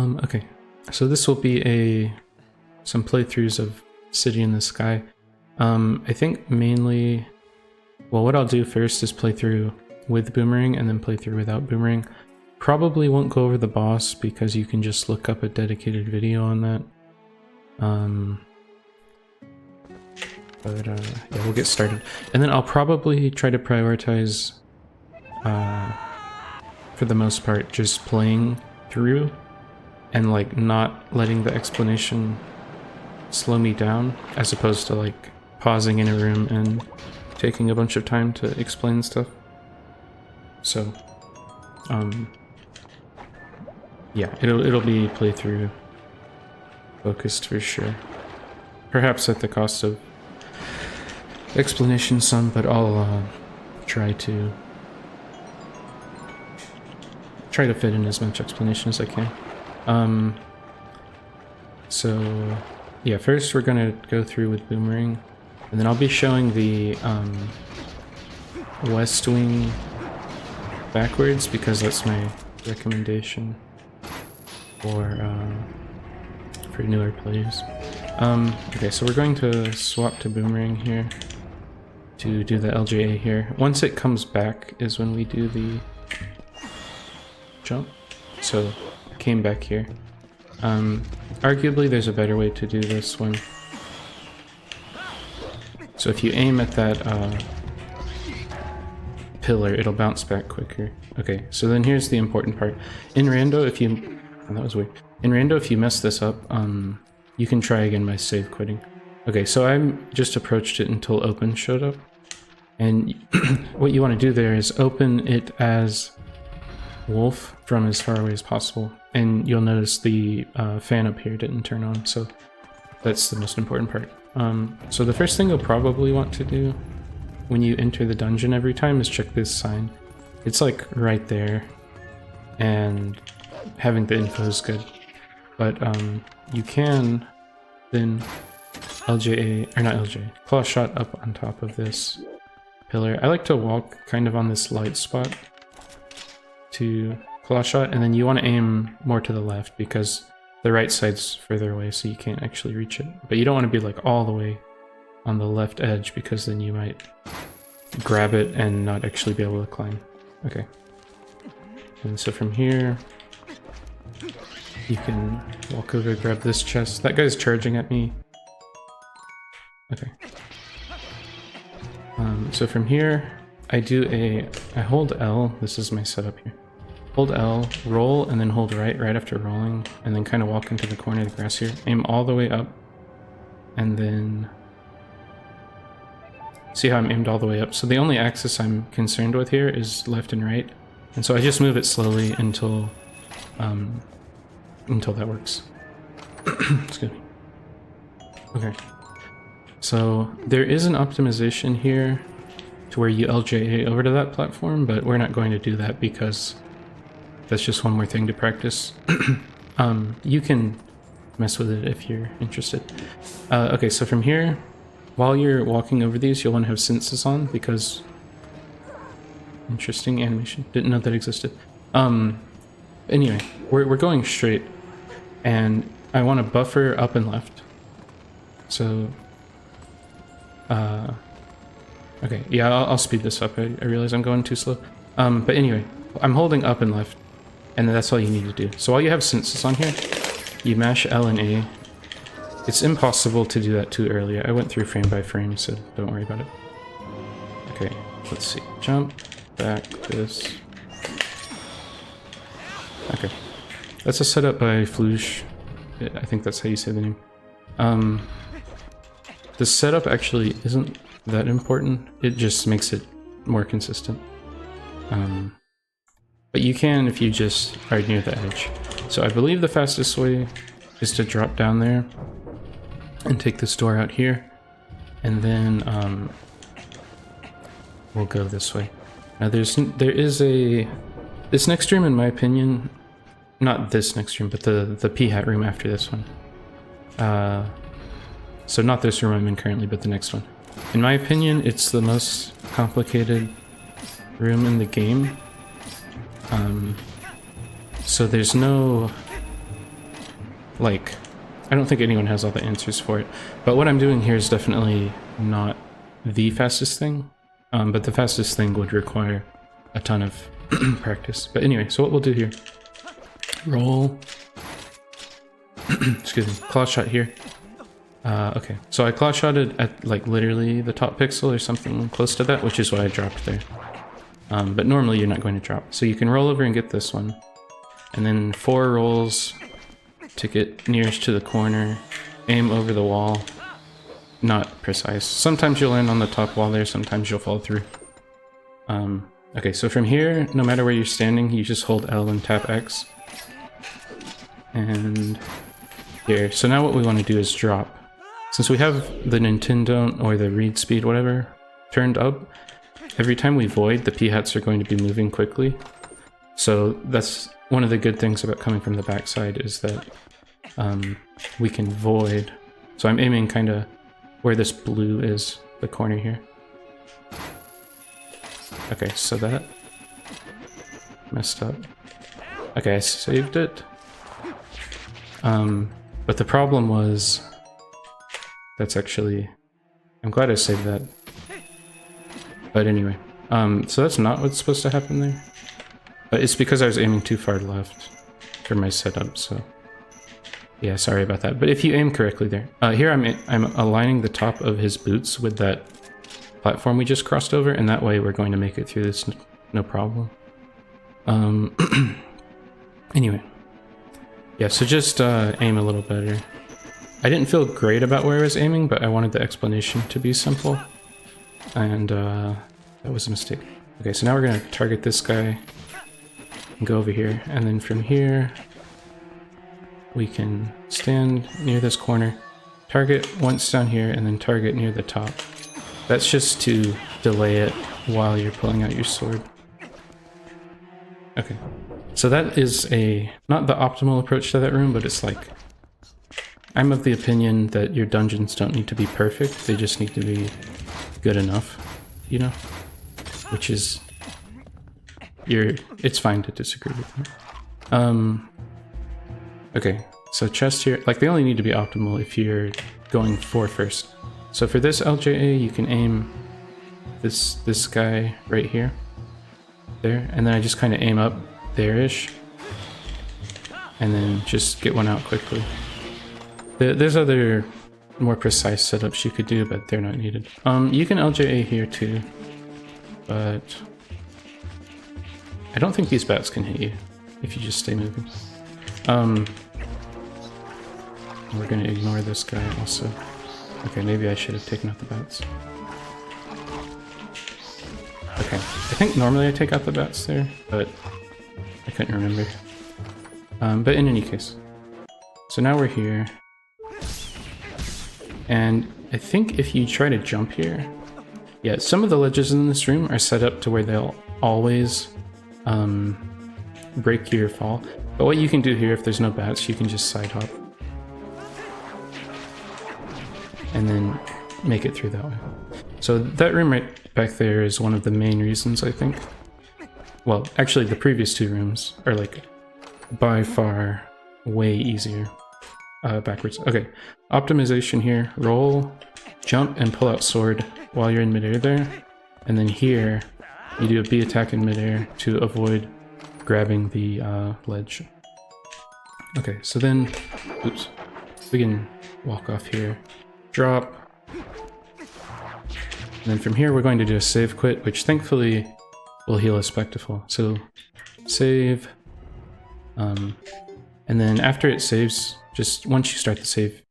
Okay, so this will be some playthroughs of City in the Sky. I think mainly, well, what I'll do first is play through with Boomerang and then play through without Boomerang. Probably won't go over the boss because you can just look up a dedicated video on that. Yeah, we'll get started. And then I'll probably try to prioritize, for the most part, just playing through and like not letting the explanation slow me down, as opposed to like pausing in a room and taking a bunch of time to explain stuff. So, yeah, it'll be playthrough focused for sure. Perhaps at the cost of explanation some, but I'll try to fit in as much explanation as I can. So yeah, first we're gonna go through with Boomerang, and then I'll be showing the West Wing backwards because that's my recommendation for newer players. Okay, so we're going to swap to Boomerang here to do the LJA here. Once it comes back is when we do the jump. So came back here. Arguably there's a better way to do this one. So if you aim at that pillar, it'll bounce back quicker. Okay, so then here's the important part. In rando, if you... Oh, that was weird. In rando, if you mess this up, you can try again by save quitting. Okay, so I just approached it until open showed up. And what you want to do there is open it as wolf from as far away as possible. And you'll notice the fan up here didn't turn on, so that's the most important part. So the first thing you'll probably want to do when you enter the dungeon every time is check this sign. It's like right there, and having the info is good. But you can then LJA, or not LJA, claw shot up on top of this pillar. I like to walk kind of on this light spot to claw shot, and then you want to aim more to the left because the right side's further away, so you can't actually reach it. But you don't want to be like all the way on the left edge because then you might grab it and not actually be able to climb. Okay. And so from here, you can walk over, grab this chest. That guy's charging at me. Okay. So from here, I hold L. This is my setup here. Hold L, roll, and then hold right after rolling, and then kind of walk into the corner of the grass here. Aim all the way up, and then see how I'm aimed all the way up. So the only axis I'm concerned with here is left and right, and so I just move it slowly until that works. Excuse me. Okay. So there is an optimization here to where you LJA over to that platform, but we're not going to do that because that's just one more thing to practice. You can mess with it if you're interested. Okay, so from here, while you're walking over these, you'll want to have senses on because... Interesting animation. Didn't know that existed. Anyway, we're going straight, and I want to buffer up and left. So... okay, yeah, I'll speed this up. I realize I'm going too slow. But anyway, I'm holding up and left, and that's all you need to do. So while you have senses on here, you mash L and A. It's impossible to do that too early. I went through frame by frame, so don't worry about it. Okay, let's see. Jump, back, this. Okay. That's a setup by Fluge. I think that's how you say the name. The setup actually isn't that important. It just makes it more consistent. But you can if you just are near the edge. So I believe the fastest way is to drop down there and take this door out here, and then we'll go this way. Now this next room, in my opinion, not this next room, but the P-hat room after this one. So not this room I'm in currently, but the next one. In my opinion, it's the most complicated room in the game. So there's no like, I don't think anyone has all the answers for it. But what I'm doing here is definitely not the fastest thing, but the fastest thing would require a ton of practice. But anyway, so what we'll do here, roll, excuse me, claw shot here. Okay, so I claw shotted at like literally the top pixel or something close to that, which is why I dropped there. But normally you're not going to drop. So you can roll over and get this one. And then 4 rolls to get nearest to the corner, aim over the wall. Not precise. Sometimes you'll land on the top wall there, sometimes you'll fall through. Okay, so from here, no matter where you're standing, you just hold L and tap X. And here. So now what we want to do is drop. Since we have the Nintendo or the read speed, whatever, turned up, every time we void, the p-hats are going to be moving quickly. So that's one of the good things about coming from the backside is that we can void. So I'm aiming kind of where this blue is, the corner here. Okay, so that messed up. Okay, I saved it. But the problem was, that's actually, I'm glad I saved that. But anyway, so that's not what's supposed to happen there. But it's because I was aiming too far left for my setup, so yeah, sorry about that. But if you aim correctly there, here I'm aligning the top of his boots with that platform we just crossed over, and that way we're going to make it through this no problem. Anyway, yeah, so just aim a little better. I didn't feel great about where I was aiming, but I wanted the explanation to be simple, and that was a mistake. Okay, so now we're gonna target this guy and go over here, and then from here we can stand near this corner, target once down here, and then target near the top. That's just to delay it while you're pulling out your sword. Okay, so that is not the optimal approach to that room, but it's like, I'm of the opinion that your dungeons don't need to be perfect, they just need to be good enough, you know? Which is, it's fine to disagree with me. Okay, so chest here, like they only need to be optimal if you're going for first. So for this LJA, you can aim this guy right here, there, and then I just kind of aim up there-ish, and then just get one out quickly. There's other more precise setups you could do, but they're not needed. You can LJA here too, but I don't think these bats can hit you if you just stay moving. We're gonna ignore this guy also. Okay, maybe I should have taken out the bats. Okay, I think normally I take out the bats there, but I couldn't remember. But in any case, so now we're here. And I think if you try to jump here, yeah, some of the ledges in this room are set up to where they'll always break your fall. But what you can do here, if there's no bats, you can just side hop. And then make it through that way. So that room right back there is one of the main reasons, I think. Well, actually the previous two rooms are like by far way easier. Backwards. Okay, optimization here. Roll, jump, and pull out sword while you're in midair there. And then here, you do a B attack in midair to avoid grabbing the ledge. Okay, so then, oops, we can walk off here, drop. And then from here, we're going to do a save quit, which thankfully will heal a spectacle. So save, and then after it saves, just once you start the save,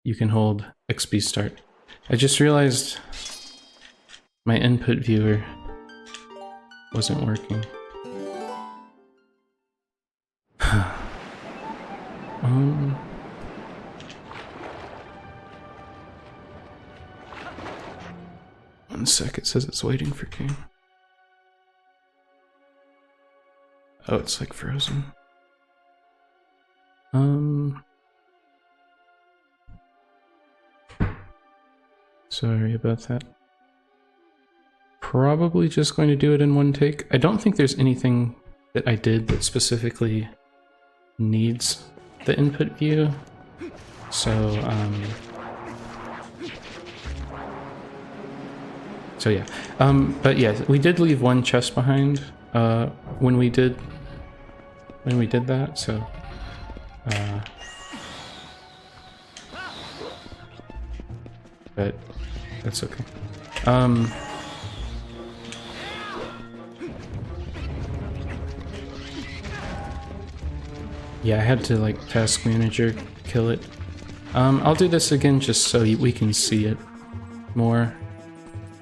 you can hold XP start. I just realized my input viewer wasn't working. One sec, it says it's waiting for King. Oh, it's like frozen. Sorry about that. Probably just going to do it in one take. I don't think there's anything that I did that specifically needs the input view. So, yeah. But yeah, we did leave one chest behind when we did that, so but that's okay. Yeah, I had to like task manager kill it. I'll do this again just so we can see it more.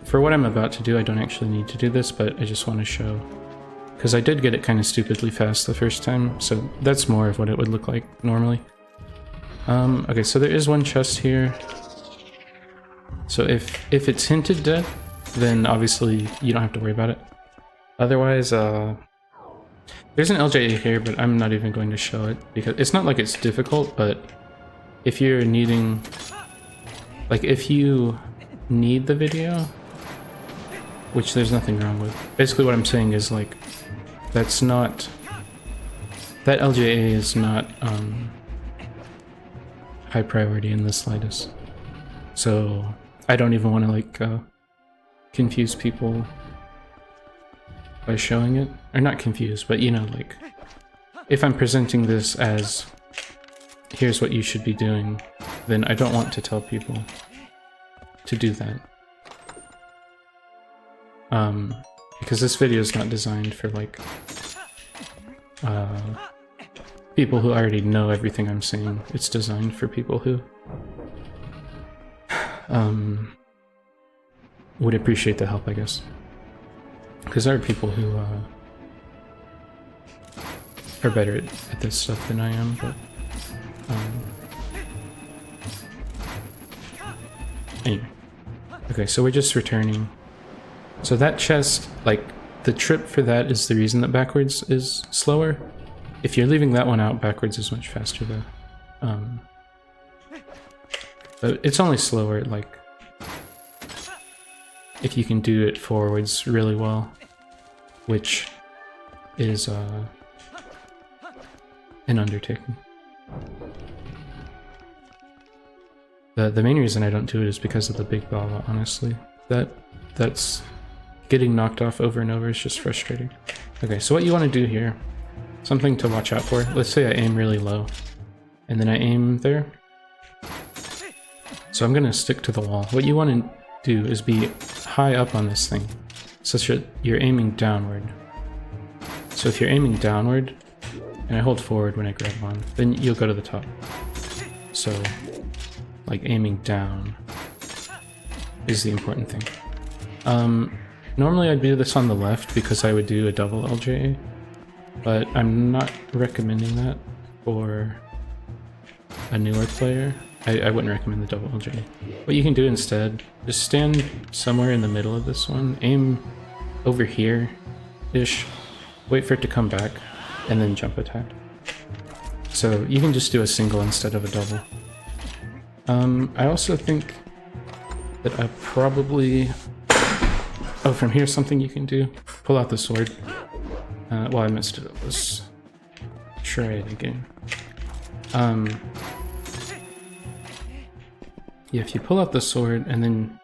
For what I'm about to do, I don't actually need to do this, but I just want to show. Because I did get it kind of stupidly fast the first time, so that's more of what it would look like normally. Okay, so there is one chest here. So if it's hinted dead, then obviously you don't have to worry about it. Otherwise, there's an LJA here, but I'm not even going to show it, because it's not like it's difficult, but if you're needing... Like, if you need the video, which there's nothing wrong with. Basically what I'm saying is, like, that's not... That LJA is not high priority in the slightest. So I don't even want to, like, confuse people by showing it. Or not confuse, but, you know, like, if I'm presenting this as, here's what you should be doing, then I don't want to tell people to do that. Because this video is not designed for, like, people who already know everything I'm saying. It's designed for people who would appreciate the help, I guess. Because there are people who are better at this stuff than I am, but anyway. Okay, so we're just returning. So that chest, like, the trip for that is the reason that backwards is slower. If you're leaving that one out, backwards is much faster though. But it's only slower, like, if you can do it forwards really well, which is an undertaking. The main reason I don't do it is because of the big baba, honestly. That's getting knocked off over and over is just frustrating. Okay, so what you want to do here, something to watch out for. Let's say I aim really low, and then I aim there. So I'm gonna stick to the wall. What you want to do is be high up on this thing, such that you're aiming downward. So if you're aiming downward, and I hold forward when I grab on, then you'll go to the top. So, like, aiming down is the important thing. Normally I'd do this on the left because I would do a double LJA, but I'm not recommending that for a newer player. I wouldn't recommend the double LJA. What you can do instead, just stand somewhere in the middle of this one, aim over here-ish, wait for it to come back, and then jump attack. So you can just do a single instead of a double. I also think that I probably... Oh, from here something you can do. Pull out the sword. Well, I missed it. Let's try it again. Yeah, if you pull out the sword and then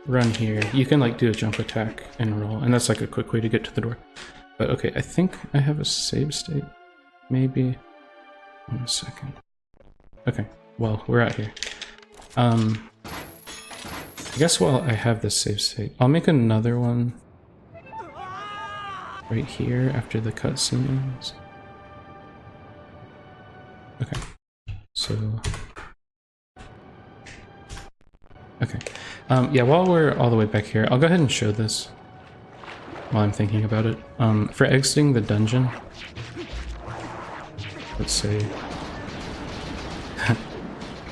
run here, you can, like, do a jump attack and roll, and that's, like, a quick way to get to the door. But okay, I think I have a save state. Maybe. 1 second. Okay, well, we're out here. I guess while I have this save state, I'll make another one right here after the cutscene ends. Okay, so... Okay, yeah, while we're all the way back here, I'll go ahead and show this while I'm thinking about it. For exiting the dungeon, let's say...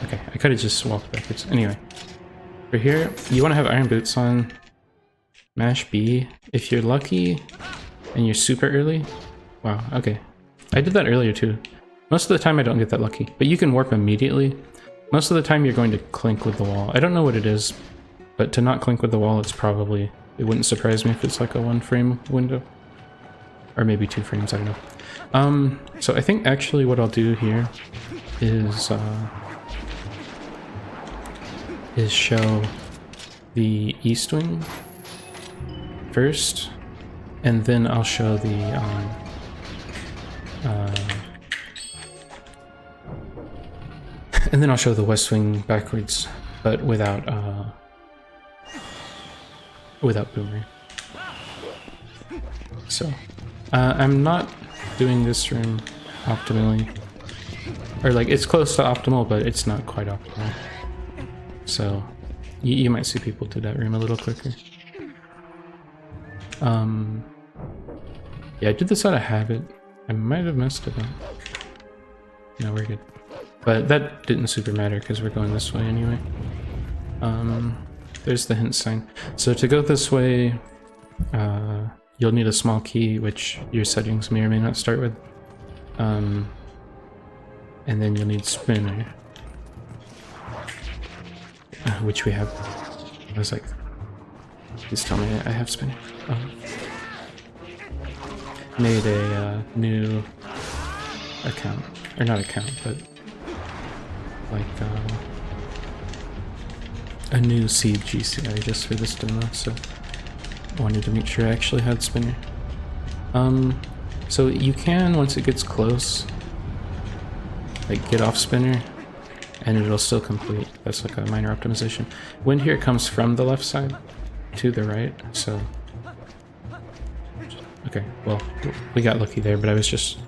Okay, I could have just walked backwards. Anyway, for here, you want to have iron boots on, mash B. If you're lucky and you're super early... Wow, okay. I did that earlier too. Most of the time I don't get that lucky, but you can warp immediately. Most of the time you're going to clink with the wall. I don't know what it is, but to not clink with the wall, it's probably... It wouldn't surprise me if it's like a 1 frame window. Or maybe 2 frames, I don't know. So I think actually what I'll do here is show the east wing first, and then I'll show the and then I'll show the west wing backwards, but without Boomerang. So I'm not doing this room optimally, or like it's close to optimal, but it's not quite optimal. So you might see people do that room a little quicker. Yeah, I did this out of habit. I might have messed it up. No, we're good. But that didn't super matter because we're going this way anyway. There's the hint sign. So to go this way, you'll need a small key, which your settings may or may not start with. And then you'll need spinner, which we have. I was like, please tell me I have spinner. Made a new account, or not account, but like a new seed GCI just for this demo, so I wanted to make sure I actually had spinner. So you can, once it gets close, like get off spinner, and it'll still complete. That's like a minor optimization. Wind here comes from the left side to the right, so okay, well, we got lucky there, but I was just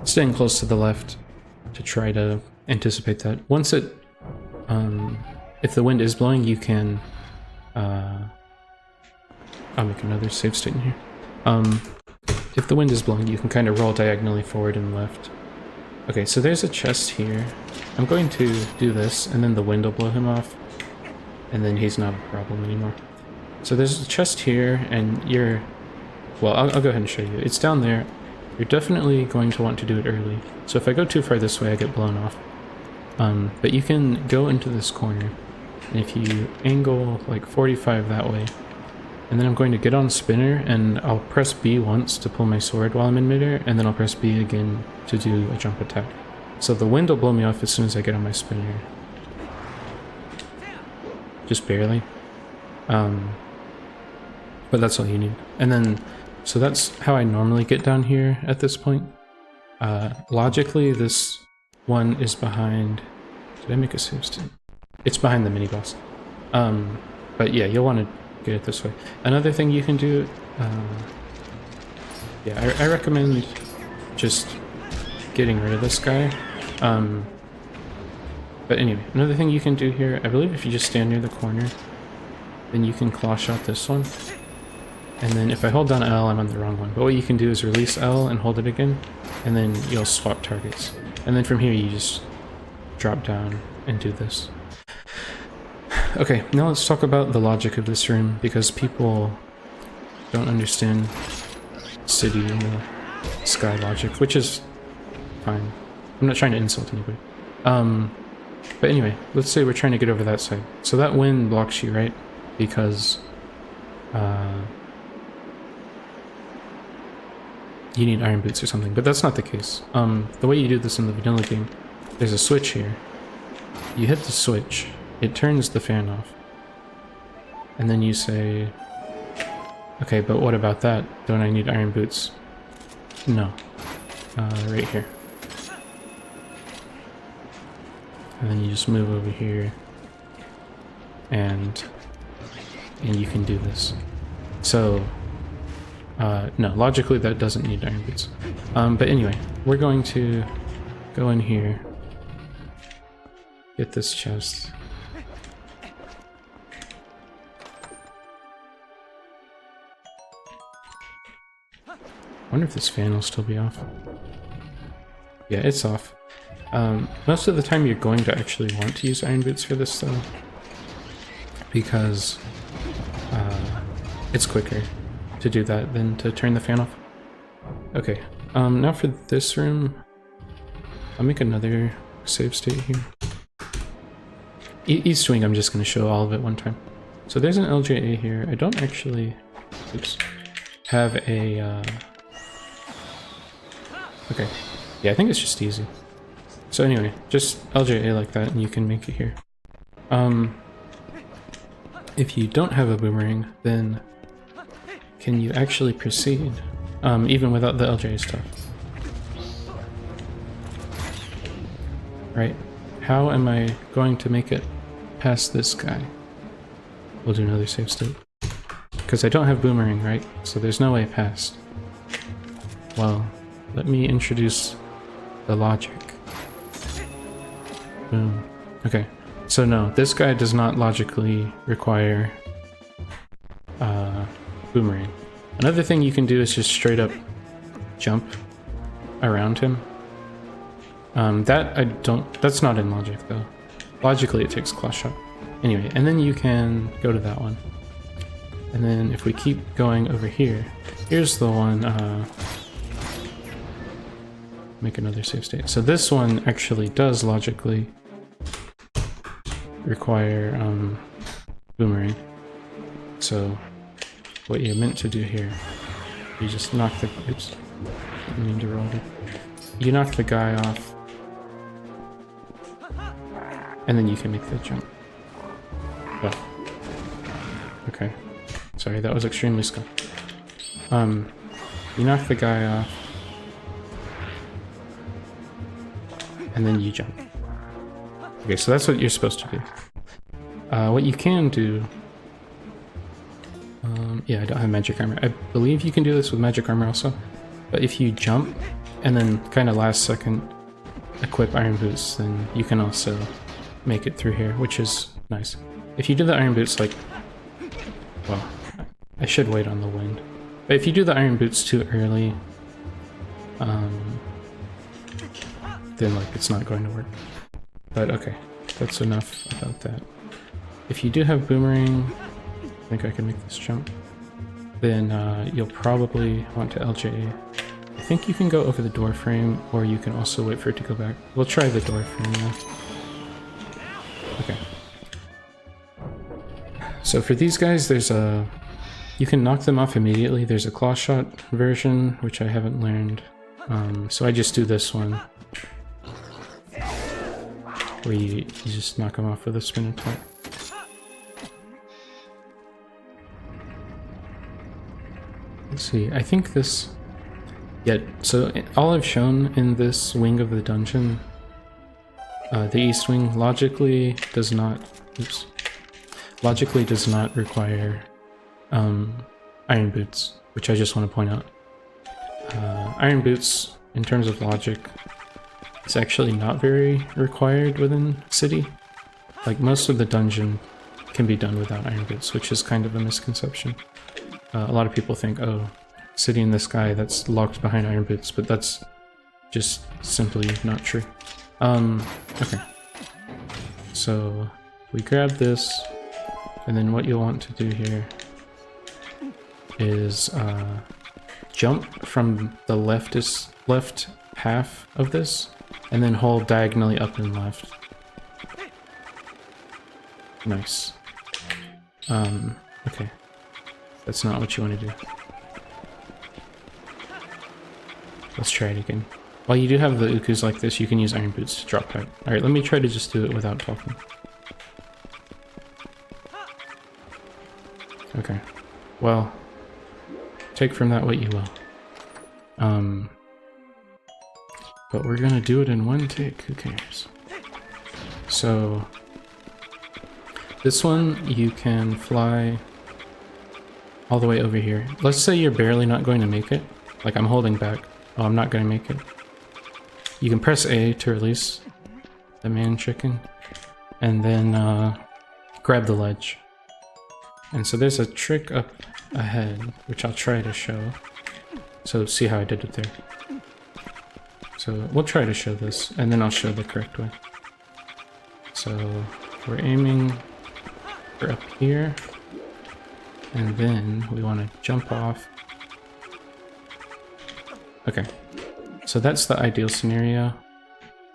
staying close to the left to try to anticipate that. Once it, if the wind is blowing, you can, I'll make another save state in here. If the wind is blowing, you can kind of roll diagonally forward and left. Okay, so there's a chest here. I'm going to do this, and then the wind will blow him off, and then he's not a problem anymore. So there's a chest here, and you're... Well, I'll go ahead and show you. It's down there. You're definitely going to want to do it early. So if I go too far this way, I get blown off. But you can go into this corner, and if you angle like 45 that way, and then I'm going to get on spinner, and I'll press B once to pull my sword while I'm in midair, and then I'll press B again to do a jump attack. So the wind will blow me off as soon as I get on my spinner. Just barely. But that's all you need. And then, so that's how I normally get down here at this point. Logically, this one is behind... Did I make a save state? It's behind the mini-boss. But yeah, you'll want to get it this way. Another thing you can do... yeah, I recommend just getting rid of this guy. But anyway, another thing you can do here, I believe if you just stand near the corner, then you can claw shot this one. And then if I hold down L, I'm on the wrong one. But what you can do is release L and hold it again, and then you'll swap targets. And then from here you just drop down and do this. Okay, now let's talk about the logic of this room, because people don't understand city and the sky logic, which is fine. I'm not trying to insult anybody. But anyway, let's say we're trying to get over that side. So that wind blocks you, right? Because you need iron boots or something, but that's not the case. The way you do this in the vanilla game, there's a switch here. You hit the switch, it turns the fan off. And then you say, okay, but what about that? Don't I need iron boots? No. Right here. And then you just move over here, and you can do this. So, no, logically that doesn't need iron boots. But anyway, we're going to go in here, get this chest. I wonder if this fan will still be off. Yeah, it's off. Most of the time you're going to actually want to use iron boots for this though, because it's quicker to do that than to turn the fan off. Okay, now for this room, I'll make another save state here. East wing, I'm just going to show all of it one time. So there's an LJA here. I don't actually, oops, have a Okay. Yeah, I think it's just easy. So anyway, just LJA like that and you can make it here. If you don't have a boomerang, then can you actually proceed? Even without the LJA stuff. Right. How am I going to make it past this guy? We'll do another save state. Because I don't have boomerang, right? So there's no way past. Well, let me introduce the logic. Boom. Okay. So no, this guy does not logically require boomerang. Another thing you can do is just straight up jump around him. That's not in logic though. Logically it takes claw shot. Anyway, and then you can go to that one. And then if we keep going over here, here's the one, make another save state. So this one actually does logically require boomerang. So what you're meant to do here, you just knock the, oops, I need to roll it. You knock the guy off, and then you can make the jump. Oh. Okay. Sorry, that was extremely scuffed. You knock the guy off, and then you jump. Okay, so that's what you're supposed to do. What you can do... yeah, I don't have magic armor. I believe you can do this with magic armor also. But if you jump, and then kind of last second equip iron boots, then you can also make it through here, which is nice. If you do the iron boots like... well, I should wait on the wind. But if you do the iron boots too early, then like it's not going to work. But okay, that's enough about that. If you do have boomerang, I think I can make this jump, then you'll probably want to LJA. I think you can go over the door frame, or you can also wait for it to go back. We'll try the door frame now. Okay. So for these guys, there's a... you can knock them off immediately. There's a claw shot version, which I haven't learned. So I just do this one, where you just knock them off with a spin attack. Let's see, I think this... yeah, so all I've shown in this wing of the dungeon, the east wing, logically does not... oops. Logically does not require iron boots, which I just want to point out. Iron boots, in terms of logic, is actually not very required within City. Like, most of the dungeon can be done without iron boots, which is kind of a misconception. A lot of people think, oh, City in the sky, that's locked behind iron boots, but that's just simply not true. Okay. So, we grab this, and then what you'll want to do here is jump from the left half of this, and then hold diagonally up and left. Nice. Okay. That's not what you want to do. Let's try it again. While you do have the ukus like this, you can use iron boots to drop back. Alright, let me try to just do it without talking. Okay. Well, take from that what you will. But we're gonna do it in one take, who cares? So, this one you can fly all the way over here. Let's say you're barely not going to make it. Like, I'm holding back. Oh, I'm not going to make it. You can press A to release the man chicken, and then grab the ledge. And so there's a trick up ahead, which I'll try to show. So see how I did it there. So we'll try to show this, and then I'll show the correct way. So we're aiming for up here, and then we want to jump off. Okay, so that's the ideal scenario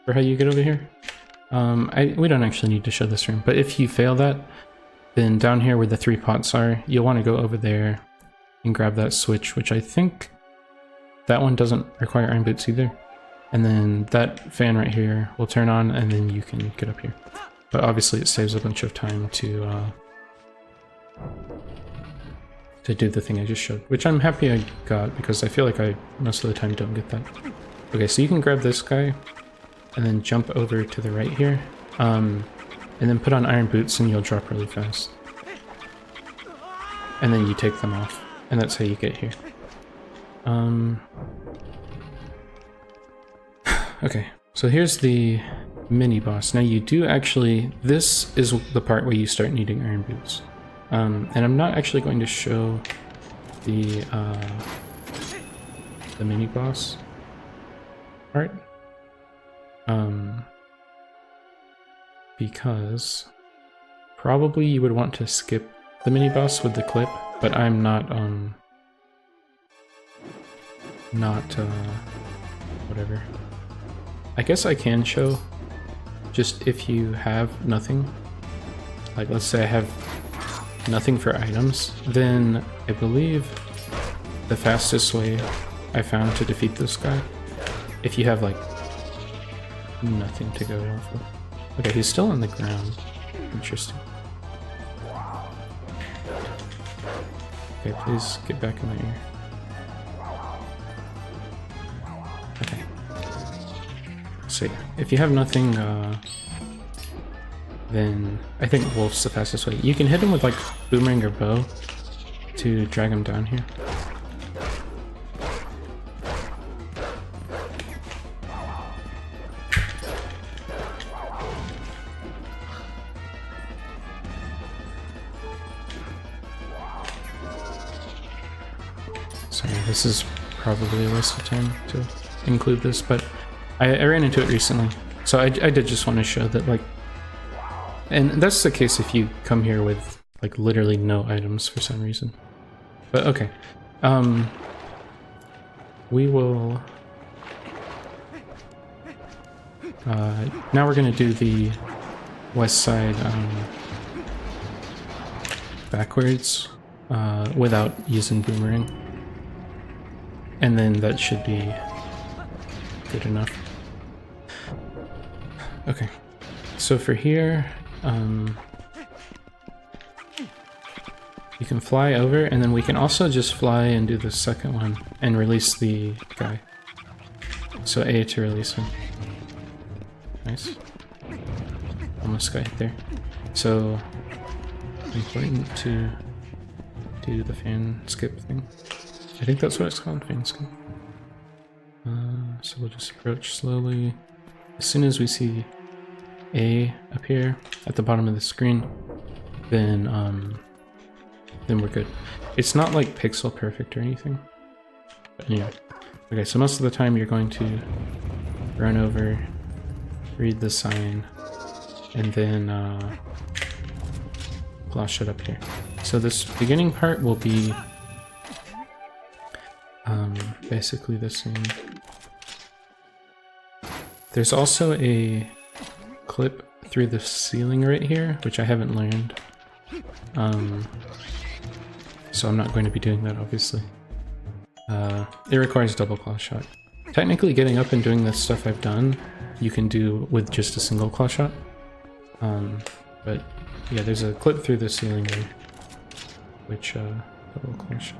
for how you get over here. We don't actually need to show this room, but if you fail that, then down here where the 3 pots are, you'll want to go over there and grab that switch, which I think that one doesn't require iron boots either. And then that fan right here will turn on, and then you can get up here. But obviously it saves a bunch of time to do the thing I just showed, which I'm happy I got because I feel like I most of the time don't get that. Okay, so you can grab this guy and then jump over to the right here, and then put on iron boots and you'll drop really fast. And then you take them off, and that's how you get here. Okay, so here's the mini boss. Now you do actually, this is the part where you start needing iron boots. And I'm not actually going to show the mini boss part. Because probably you would want to skip the mini boss with the clip, but I'm not whatever. I guess I can show just if you have nothing. Like let's say I have nothing for items, then I believe the fastest way I found to defeat this guy, if you have like nothing to go off of. Okay, he's still on the ground. Interesting. Okay, please get back in my ear. Okay. So yeah, if you have nothing, then I think Wolf's the fastest way. You can hit him with like Boomerang or bow to drag him down here. Sorry, this is probably a waste of time to include this, but I ran into it recently. So I did just want to show that, like, and that's the case if you come here with like literally no items for some reason. But okay, we will now we're gonna do the west side backwards without using Boomerang, and then that should be good enough. Okay, so for here, you can fly over, and then we can also just fly and do the second one and release the guy. So A to release him. Nice. Almost got hit there. So important to do the fan skip thing. I think that's what it's called, fan skip. So we'll just approach slowly. As soon as we see A appear at the bottom of the screen, then we're good. It's not like pixel perfect or anything, but anyway. Okay, so most of the time you're going to run over, read the sign, and then flash it up here. So this beginning part will be basically the same. There's also a clip through the ceiling right here, which I haven't learned. So I'm not going to be doing that, obviously. It requires double claw shot. Technically, getting up and doing this stuff I've done, you can do with just a single claw shot. But yeah, there's a clip through the ceiling there, which double claw shot.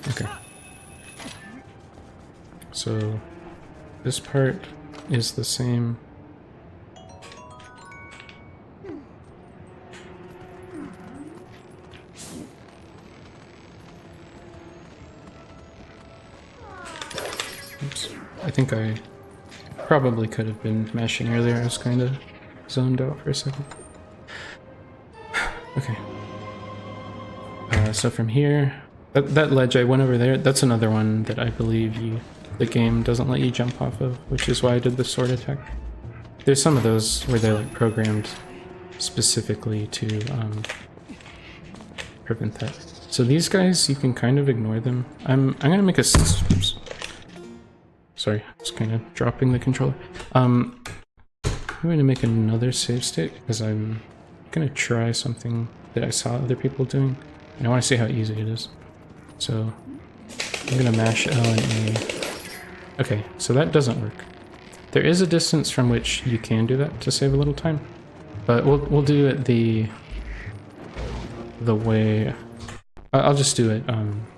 Okay. So this part is the same. Oops. I think I probably could have been mashing earlier. I was kind of zoned out for a second. Okay. So from here, that ledge I went over there, that's another one that I believe the game doesn't let you jump off of, which is why I did the sword attack. There's some of those where they're like programmed specifically to prevent that. So these guys, you can kind of ignore them. I'm gonna make a oops. Sorry, I was kind of dropping the controller. I'm going to make another save state because I'm going to try something that I saw other people doing, and I want to see how easy it is. So I'm gonna mash L and A. Okay, so that doesn't work. There is a distance from which you can do that to save a little time, but we'll do it the way I'll just do it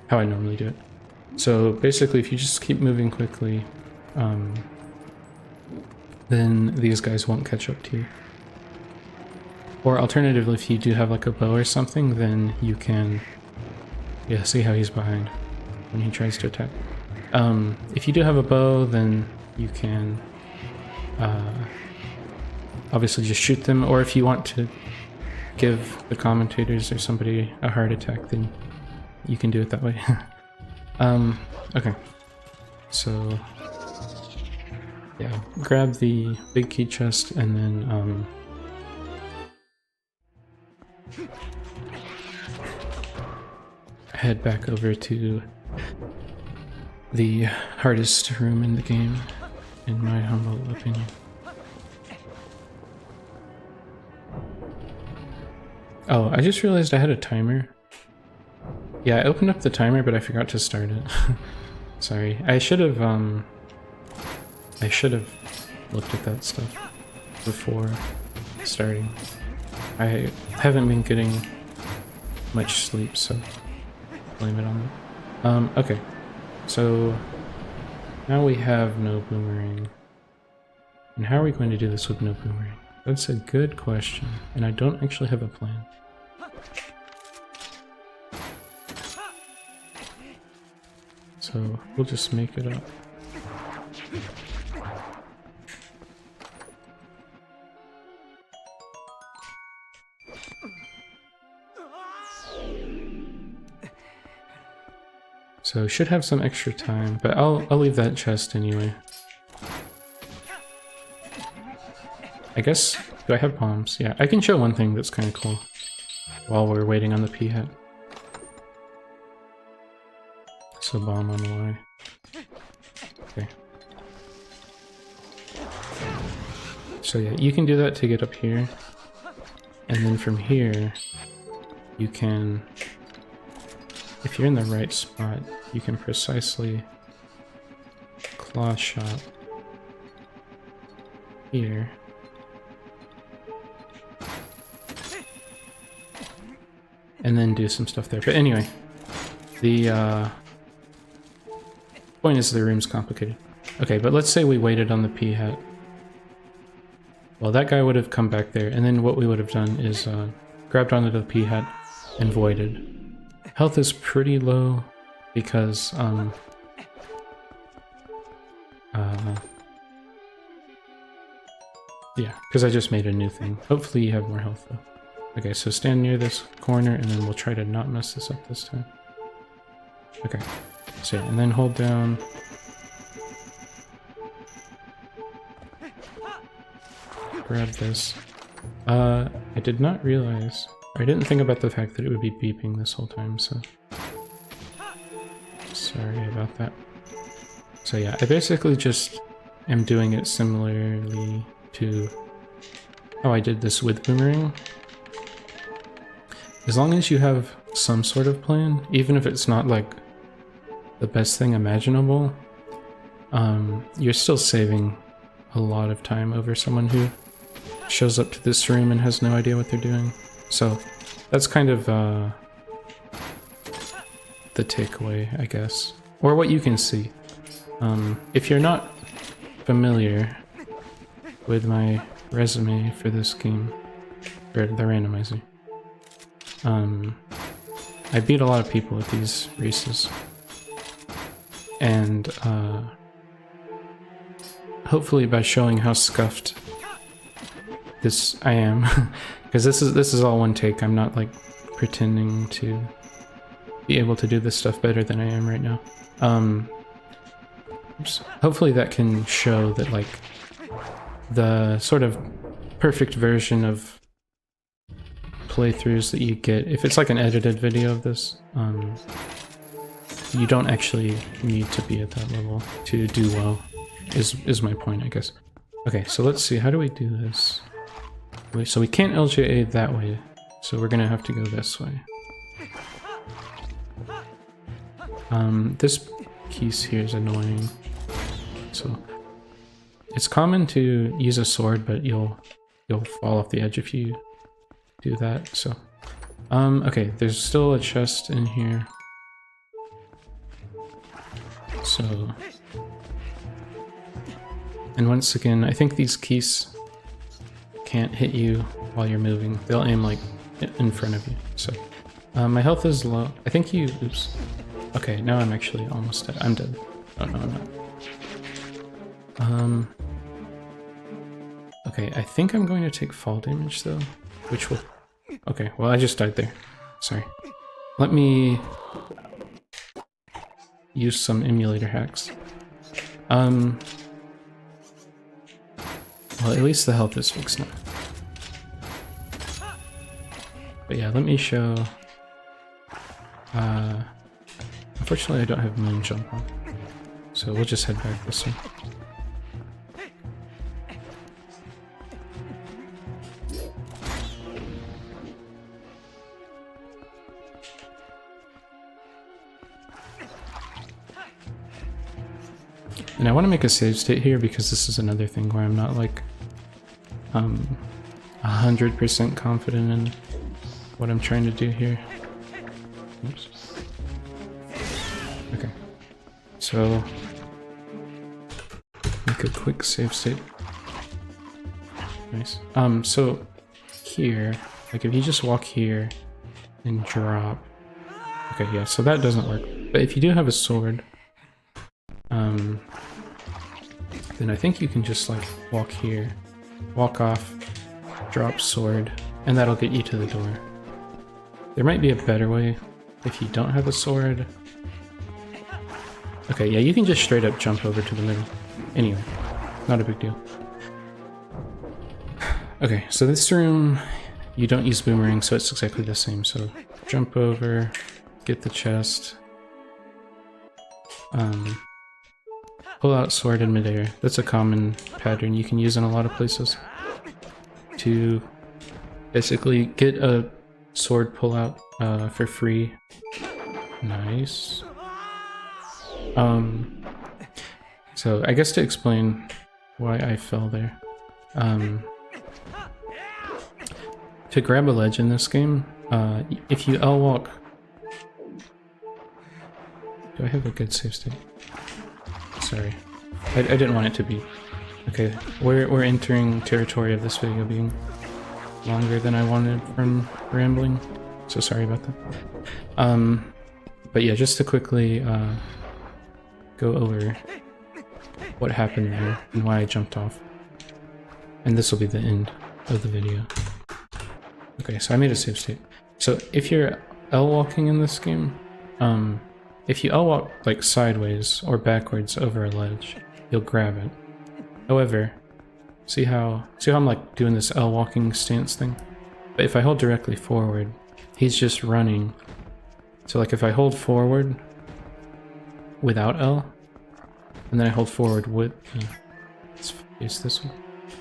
how I normally do it. So basically, if you just keep moving quickly, then these guys won't catch up to you. Or alternatively, if you do have like a bow or something, then you can, yeah, see how he's behind when he tries to attack. If you do have a bow, then you can obviously just shoot them, or if you want to give the commentators or somebody a heart attack, then you can do it that way. Okay, so yeah, grab the big key chest and then head back over to the hardest room in the game, in my humble opinion. Oh, I just realized I had a timer. Yeah, I opened up the timer, but I forgot to start it. Sorry. I should have looked at that stuff before starting. I haven't been getting much sleep, so blame it on that. Okay. So now we have no boomerang. And how are we going to do this with no boomerang? That's a good question, and I don't actually have a plan. So we'll just make it up. So should have some extra time, but I'll leave that chest anyway. I guess, do I have bombs? Yeah, I can show one thing that's kind of cool while we're waiting on the P hat. So bomb on the Y. Okay. So yeah, you can do that to get up here. And then from here, you can, if you're in the right spot, you can precisely claw shot here. And then do some stuff there. But anyway, the point is the room's complicated. Okay, but let's say we waited on the P hat. Well, that guy would have come back there, and then what we would have done is grabbed onto the P hat and voided. Health is pretty low because yeah, because I just made a new thing. Hopefully you have more health though. Okay, so stand near this corner and then we'll try to not mess this up this time. Okay, so and then hold down. Grab this. I did not realize, or I didn't think about the fact that it would be beeping this whole time, so sorry about that. So yeah, I basically just am doing it similarly to how I did this with Boomerang. As long as you have some sort of plan, even if it's not like the best thing imaginable, you're still saving a lot of time over someone who shows up to this room and has no idea what they're doing. So that's kind of the takeaway, I guess. Or what you can see. If you're not familiar with my resume for this game, or the randomizer, I beat a lot of people at these races. And hopefully by showing how scuffed this I am, because this is all one take. I'm not like pretending to be able to do this stuff better than I am right now. Hopefully that can show that like the sort of perfect version of playthroughs that you get, if it's like an edited video of this, you don't actually need to be at that level to do well, is my point, I guess. Okay, so let's see, how do we do this? So we can't LJA that way, so we're gonna have to go this way. This piece here is annoying. So it's common to use a sword, but you'll fall off the edge if you do that. So okay, there's still a chest in here. So, and once again, I think these keys can't hit you while you're moving. They'll aim like in front of you. So my health is low. I think you, oops. Okay, now I'm actually almost dead. I'm dead. Oh no, I'm not. Okay, I think I'm going to take fall damage though, which will, okay, well I just died there. Sorry. Let me use some emulator hacks. Well, at least the health is fixed now. But yeah, let me show... unfortunately I don't have moon jump on, so we'll just head back this way. And I want to make a save state here because this is another thing where I'm not like 100% confident in what I'm trying to do here. Oops. Okay, so make a quick save state. Nice. So here, like if you just walk here and drop. Okay, yeah, so that doesn't work. But if you do have a sword, then I think you can just like walk here, walk off, drop sword, and that'll get you to the door. There might be a better way if you don't have a sword. Okay, yeah, you can just straight up jump over to the middle. Anyway, not a big deal. Okay, so this room, you don't use boomerang, so it's exactly the same. So jump over, get the chest, pull out sword in midair. That's a common pattern you can use in a lot of places to basically get a sword pull out for free. Nice. So I guess to explain why I fell there, to grab a ledge in this game, if you L walk, do I have a good save state? Sorry, I didn't want it to be. Okay, we're entering territory of this video being longer than I wanted from rambling, so sorry about that. But yeah, just to quickly go over what happened there and why I jumped off. And this will be the end of the video. Okay, so I made a save state. So if you're L walking in this game, if you L walk like sideways or backwards over a ledge, you'll grab it. However, see how I'm like doing this L walking stance thing? But if I hold directly forward, he's just running. So like if I hold forward without L, and then I hold forward with, let's face this one,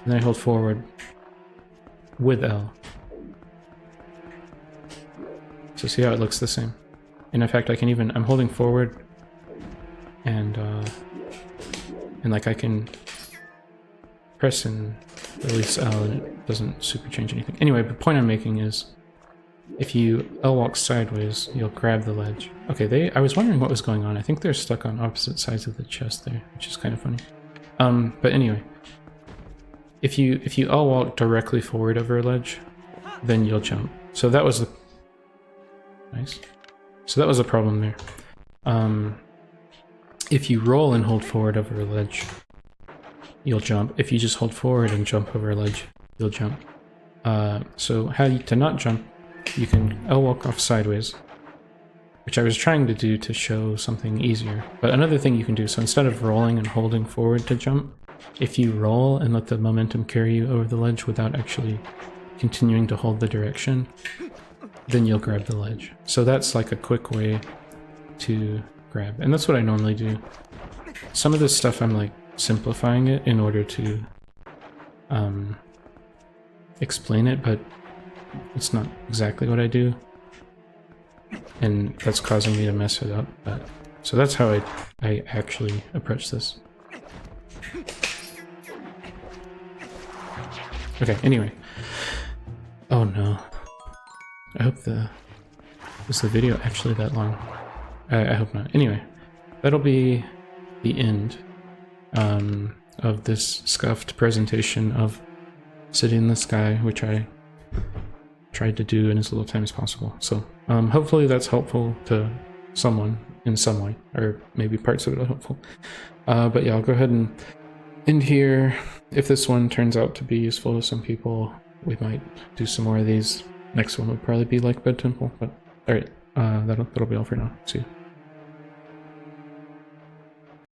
and then I hold forward with L. So see how it looks the same? And in fact, I can even, I'm holding forward and like I can press and release L and it doesn't super change anything. Anyway, the point I'm making is if you L walk sideways, you'll grab the ledge. Okay, I was wondering what was going on. I think they're stuck on opposite sides of the chest there, which is kind of funny. But anyway, if you L walk directly forward over a ledge, then you'll jump. So that was the nice. So that was a problem there. If you roll and hold forward over a ledge, you'll jump. If you just hold forward and jump over a ledge, you'll jump. So to not jump, you can L walk off sideways, which I was trying to do to show something easier. But another thing you can do, so instead of rolling and holding forward to jump, if you roll and let the momentum carry you over the ledge without actually continuing to hold the direction, then you'll grab the ledge. So that's like a quick way to grab. And that's what I normally do. Some of this stuff I'm like simplifying it in order to explain it, but it's not exactly what I do. And that's causing me to mess it up, but So that's how I actually approach this. Okay, anyway. Oh no. I hope is the video actually that long? I hope not. Anyway, that'll be the end of this scuffed presentation of City in the Sky, which I tried to do in as little time as possible. So hopefully that's helpful to someone in some way, or maybe parts of it are helpful. But yeah, I'll go ahead and end here. If this one turns out to be useful to some people, we might do some more of these. Next one would probably be like Bed Temple, but alright, that'll be all for now. See you.